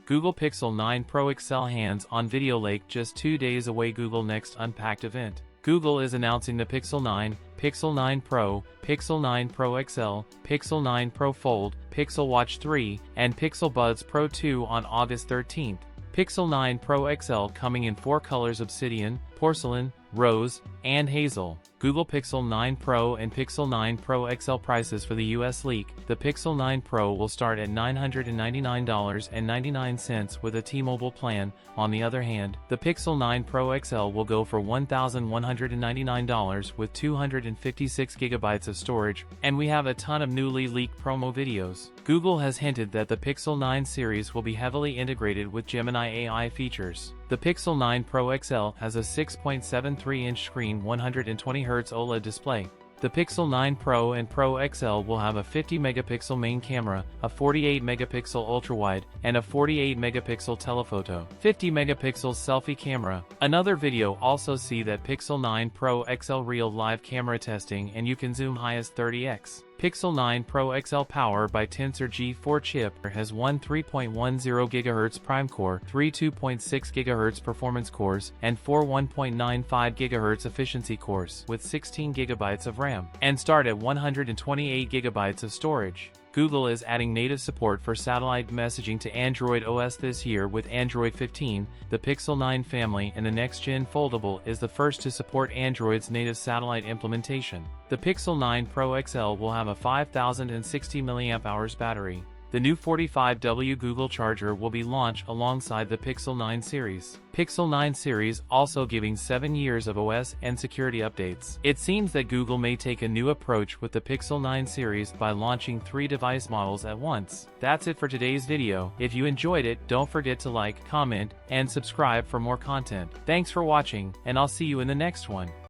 Google Pixel 9 Pro XL hands-on video lake just 2 days away. Google Next Unpacked event. Google is announcing the Pixel 9, Pixel 9 Pro, Pixel 9 Pro XL, Pixel 9 Pro Fold, Pixel Watch 3, and Pixel Buds Pro 2 on August 13th. Pixel 9 Pro XL coming in 4 colors: obsidian, porcelain, rose, and hazel. Google Pixel 9 Pro and Pixel 9 Pro XL prices for the US leak. The Pixel 9 Pro will start at $999.99 with a T-Mobile plan. On the other hand, the Pixel 9 Pro XL will go for $1,199 with 256 gigabytes of storage, and we have a ton of newly leaked promo videos. Google has hinted that the Pixel 9 series will be heavily integrated with Gemini AI features. The Pixel 9 Pro XL has a 6.73-inch screen, 120Hz OLED display. The Pixel 9 Pro and Pro XL will have a 50-megapixel main camera, a 48-megapixel ultra-wide, and a 48-megapixel telephoto, 50-megapixel selfie camera. Another video also see that Pixel 9 Pro XL real live camera testing, and you can zoom high as 30x. Pixel 9 Pro XL powered by Tensor G4 chip has one 3.10 GHz prime core, 3 2.6 GHz performance cores, and 4 1.95 GHz efficiency cores with 16 GB of RAM, and start at 128 GB of storage. Google is adding native support for satellite messaging to Android OS this year with Android 15. The Pixel 9 family and the next-gen foldable is the first to support Android's native satellite implementation. The Pixel 9 Pro XL will have a 5060 mAh battery. The new 45W Google charger will be launched alongside the Pixel 9 series. Pixel 9 series also giving 7 years of OS and security updates. It seems that Google may take a new approach with the Pixel 9 series by launching 3 device models at once. That's it for today's video. If you enjoyed it, don't forget to like, comment, and subscribe for more content. Thanks for watching, and I'll see you in the next one.